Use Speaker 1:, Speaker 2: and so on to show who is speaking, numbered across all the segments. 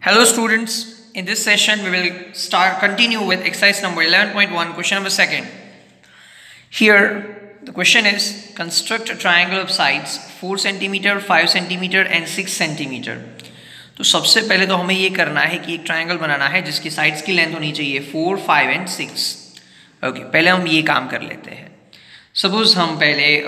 Speaker 1: Hello students, in this session we will continue with exercise number 11.1, question number 2. Here the question is, construct a triangle of sides 4 cm, 5 cm and 6 cm. तो सबसे पहले तो हमें ये करना है कि एक ट्रायंगल बनाना है जिसकी साइड्स की लेंथ होनी चाहिए 4, 5 एंड 6. ओके, पहले हम ये काम कर लेते हैं. सपोज हम पहले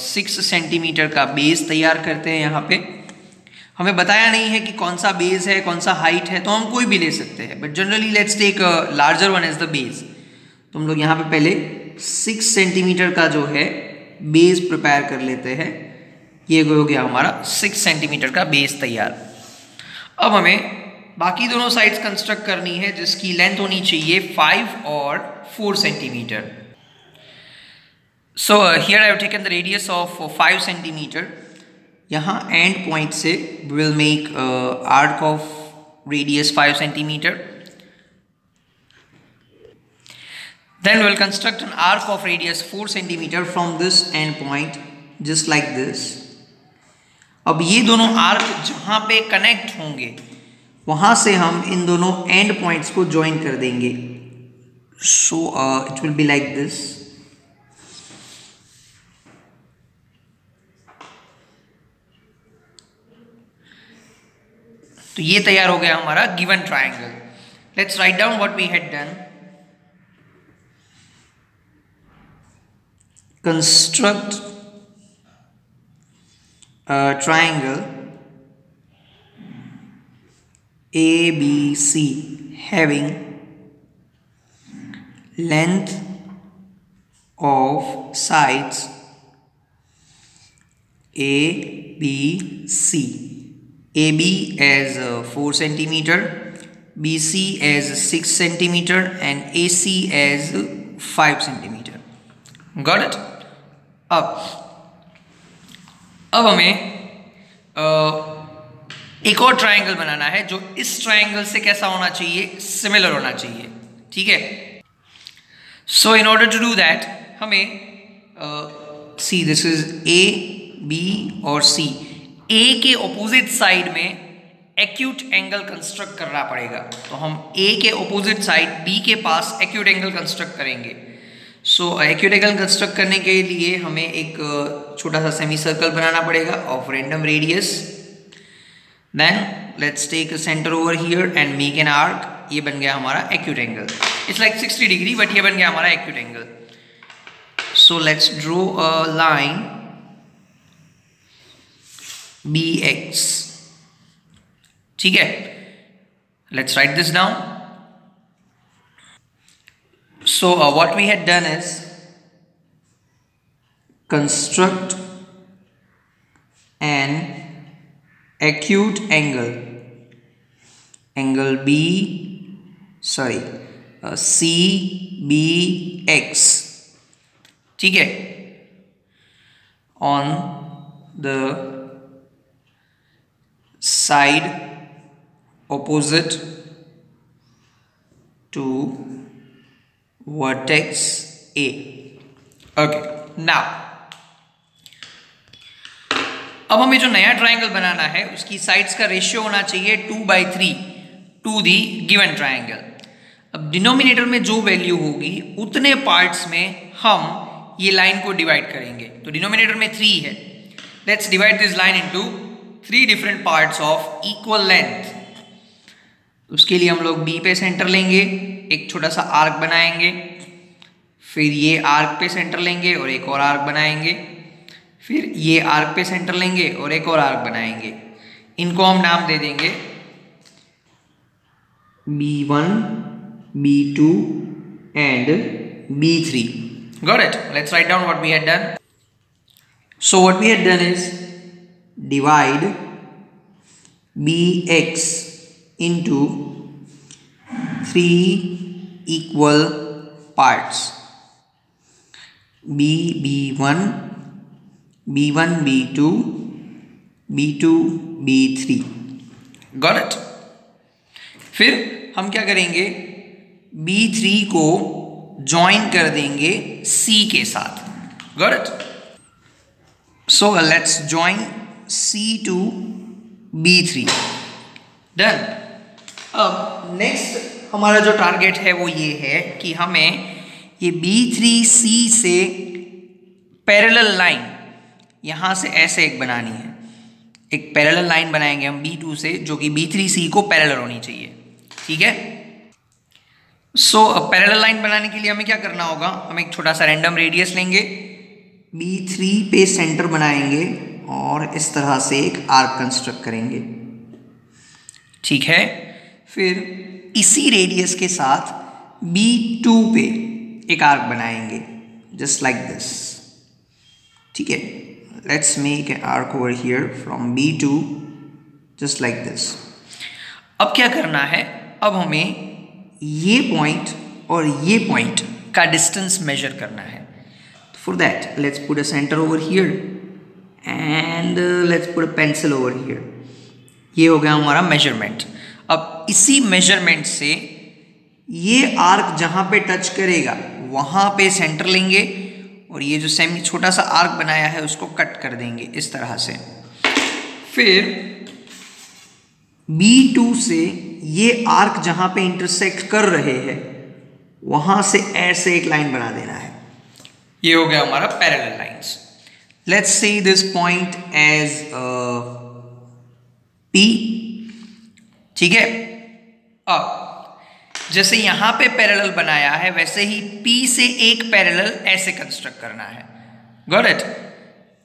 Speaker 1: 6 सेंटीमीटर का बेस तैयार करते हैं. यहाँ पे हमें बताया नहीं है कि कौन सा बेस है, कौन सा हाइट है, तो हम कोई भी ले सकते हैं, but generally let's take larger one as the base. तो हम लोग यहाँ पे पहले 6 सेंटीमीटर का जो है बेस प्रिपेयर कर लेते हैं. ये हो गया हमारा 6 सेंटीमीटर का बेस तैयार. अब हमें बाकी दोनों साइड्स कंस्ट्रक्ट करनी है जिसकी लेंथ होनी चाहिए 5 और 4 centimetre. So here I have taken the radius of 5 centimetre. यहाँ एंड पॉइंट से we will make arc of radius 5 centimeter. Then we will construct an arc of radius 4 centimeter from this end point, just like this. अब ये दोनों arc जहाँ पे connect होंगे वहाँ से हम इन दोनों एंड पॉइंट्स को ज्वाइन कर देंगे. So it will be like this. तो ये तैयार हो गया हमारा given triangle. Let's write down what we had done. Construct a triangle ABC having length of sides ABC. AB as 4 centimeter, BC as 6 centimeter and AC as 5 centimeter. Got it? अब हमें एक और ट्रायंगल बनाना है जो इस triangle से कैसा होना चाहिए, सिमिलर होना चाहिए. ठीक है. So in order to do that हमें see this is A, B और C. A के ऑपोजिट साइड में एक्यूट एंगल कंस्ट्रक्ट करना पड़ेगा. तो हम A के ऑपोजिट साइड B के पास एक्यूट एंगल कंस्ट्रक्ट करेंगे. सो एक्यूट एंगल कंस्ट्रक्ट करने के लिए हमें एक छोटा सा सेमी सर्कल बनाना पड़ेगा of random radius. Then let's take a centre over here and make an arc. ये बन गया हमारा acute angle. It's like 60 degree but ये बन गया हमारा acute angle. So let's draw a line BX. ठीक है. Let's write this down. So what we had done is construct an acute angle CBX. ठीक है. on the side opposite to vertex A. Okay, now अब हमें जो नया triangle बनाना है उसकी साइड्स का रेशियो होना चाहिए 2/3 टू दी गिवन ट्रायंगल. अब डिनोमिनेटर में जो वैल्यू होगी उतने पार्ट्स में हम ये लाइन को डिवाइड करेंगे. तो डिनोमिनेटर में 3 है. Let's divide this line into 3 different parts of equal length. उसके लिए हम लोग B पे सेंटर लेंगे, एक छोटा सा आर्क बनाएंगे, फिर ये आर्क पे सेंटर लेंगे और एक और आर्क बनाएंगे, फिर ये आर्क पे सेंटर लेंगे और एक और आर्क बनाएंगे. इनको हम नाम दे देंगे B1, B2 and B3. Got it? Let's write down what we had done. So what we had done is divide BX into 3 equal parts. B1, B1, B2, B2, B3. Got it? फिर हम क्या करेंगे, B3 को join कर देंगे C के साथ. Got it? So let's join C to B3. Done. अब नेक्स्ट हमारा जो टारगेट है वो ये है कि हमें ये B3C से पैरेलल लाइन यहाँ से ऐसे एक बनानी है। एक पैरेलल लाइन बनाएंगे हम B2 से जो कि B3C को पैरेलल होनी चाहिए, ठीक है। सो पैरेलल लाइन बनाने के लिए हमें क्या करना होगा, हम एक छोटा सा रैंडम रेडियस लेंगे, B3 पे सेंटर बनाएंगे और इस तरह से एक आर्क कंस्ट्रक्ट करेंगे, ठीक है। फिर इसी रेडियस के साथ B2 पे एक आर्क बनाएंगे जस्ट लाइक दिस, ठीक है। Let's make an arc over here from B2 just like this. अब क्या करना है, अब हमें ये पॉइंट और ये पॉइंट का डिस्टेंस मेजर करना है। For that let's put a centre over here and let's put a pencil over here. ये हो गया हमारा मेजरमेंट। अब इसी मेजरमेंट से ये आर्क जहाँ पे टच करेगा वहाँ पे सेंटर लेंगे और ये जो सेमी छोटा सा आर्क बनाया है उसको कट कर देंगे इस तरह से। फिर B2 से ये आर्क जहाँ पे इंटरसेक्ट कर रहे हैं वहाँ से ऐसे एक लाइन बना देना है। ये हो गया हमारा parallel lines. Let's see this point as P, ठीक है। अब जैसे यहाँ पे पैरेलल बनाया है वैसे ही P से एक पैरेलल ऐसे कंस्ट्रक्ट करना है। Got it?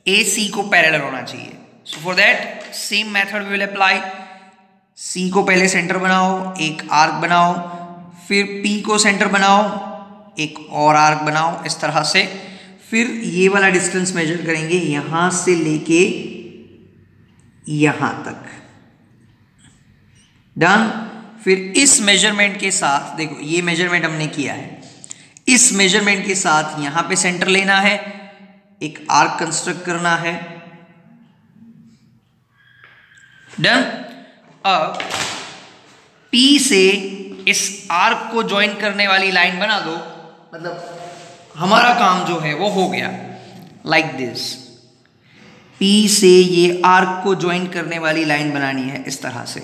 Speaker 1: AC को पैरेलल होना चाहिए। So for that same method we will apply. C को पहले सेंटर बनाओ, एक आर्क बनाओ, फिर P को सेंटर बनाओ, एक और आर्क बनाओ इस तरह से। फिर ये वाला डिस्टेंस मेजर करेंगे यहाँ से लेके यहाँ तक। डन। फिर इस मेजरमेंट के साथ देखो, ये मेजरमेंट हमने किया है, इस मेजरमेंट के साथ यहाँ पे सेंटर लेना है, एक आर्क कंस्ट्रक्ट करना है। डन। अब P से इस आर्क को ज्वाइन करने वाली लाइन बना दो, मतलब हमारा काम जो है वो हो गया लाइक दिस। P से ये आर्क को ज्वाइन करने वाली लाइन बनानी है इस तरह से।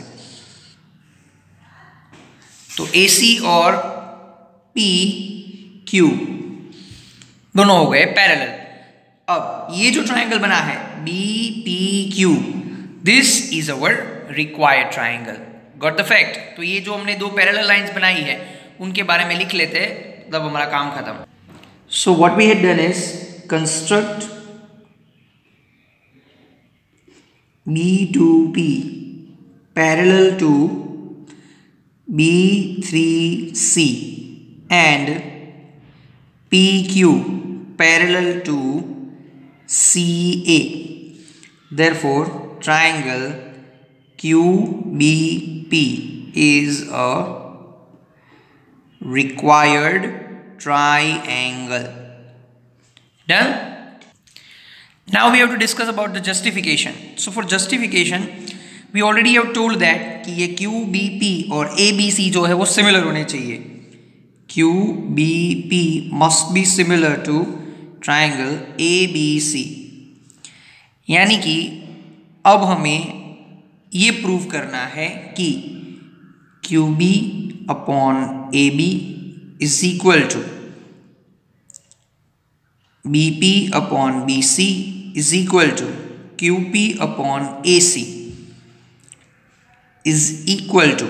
Speaker 1: तो AC और PQ दोनों हो गए पैरेलल। अब ये जो ट्रायंगल बना है BPQ, this is our required triangle. Got the fact? तो ये जो हमने दो पैरेलल लाइंस बनाई है उनके बारे में लिख लेते हैं, तब हमारा काम खत्म। So what we had done is construct B2P parallel to B3C and PQ parallel to CA. Therefore, triangle QBP is a required triangle. Done? Now we have to discuss about the justification. So for justification, we already have told that कि ये QBP और ABC जो है वो similar होने चाहिए। QBP must be similar to triangle ABC। यानी कि अब हमें ये प्रूव करना है कि QB upon AB is equal to BP upon BC is equal to QP upon AC is equal to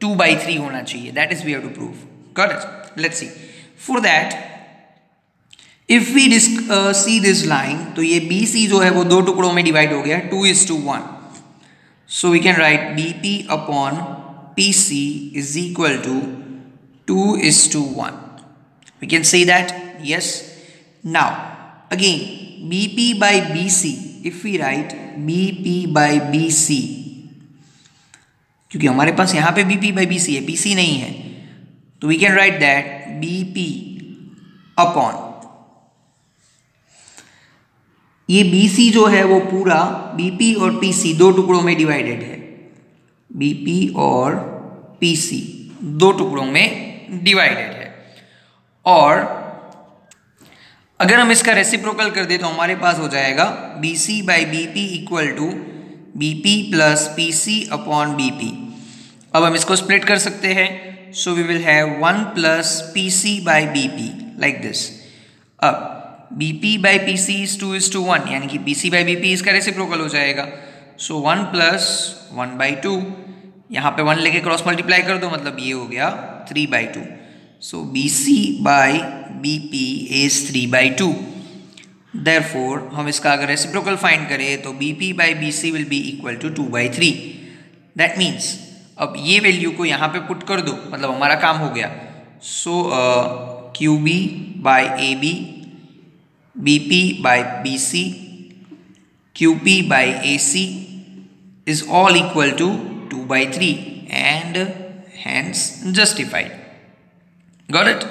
Speaker 1: 2/3 होना चाहिए। That is we have to prove. Got it? Let's see. For that, if we see this line, तो ये BC जो है वो दो टुकड़ों में डिवाइड हो गया 2:1. So we can write BP upon PC is equal to 2:1. We can say that? Yes. Now again BP by BC, if we write BP by BC, क्योंकि हमारे पास यहाँ पे BP by BC है, PC नहीं है, तो we can write that BP upon ये BC जो है वो पूरा BP और PC दो टुकड़ों में डिवाइडेड है। BP और PC दो टुकड़ों में डिवाइडेड है। और अगर हम इसका रेसिप्रोकल कर दे तो हमारे पास हो जाएगा BC by BP equal to BP plus PC upon BP। अब हम इसको स्प्लिट कर सकते हैं, so we will have 1 plus P C by B P like this. अब B P by P C is 2:1, यानी कि P C by B P इसका रेसिप्रोकल हो जाएगा। सो 1 प्लस 1/2, यहाँ पे 1 लेके क्रॉस मल्टीप्लाई कर दो, मतलब ये हो गया 3/2। So B C by B P is 3/2। Therefore हम इसका अगर रेसिप्रोकल फाइंड करें तो B P by B C will be equal to 2/3। That means अब ये वैल्यू को यहाँ पे पुट कर दो, मतलब हमारा काम हो गया। So Q B by A B, B P by B C, Q P by A C is all equal to 2/3 and hence justified. Got it?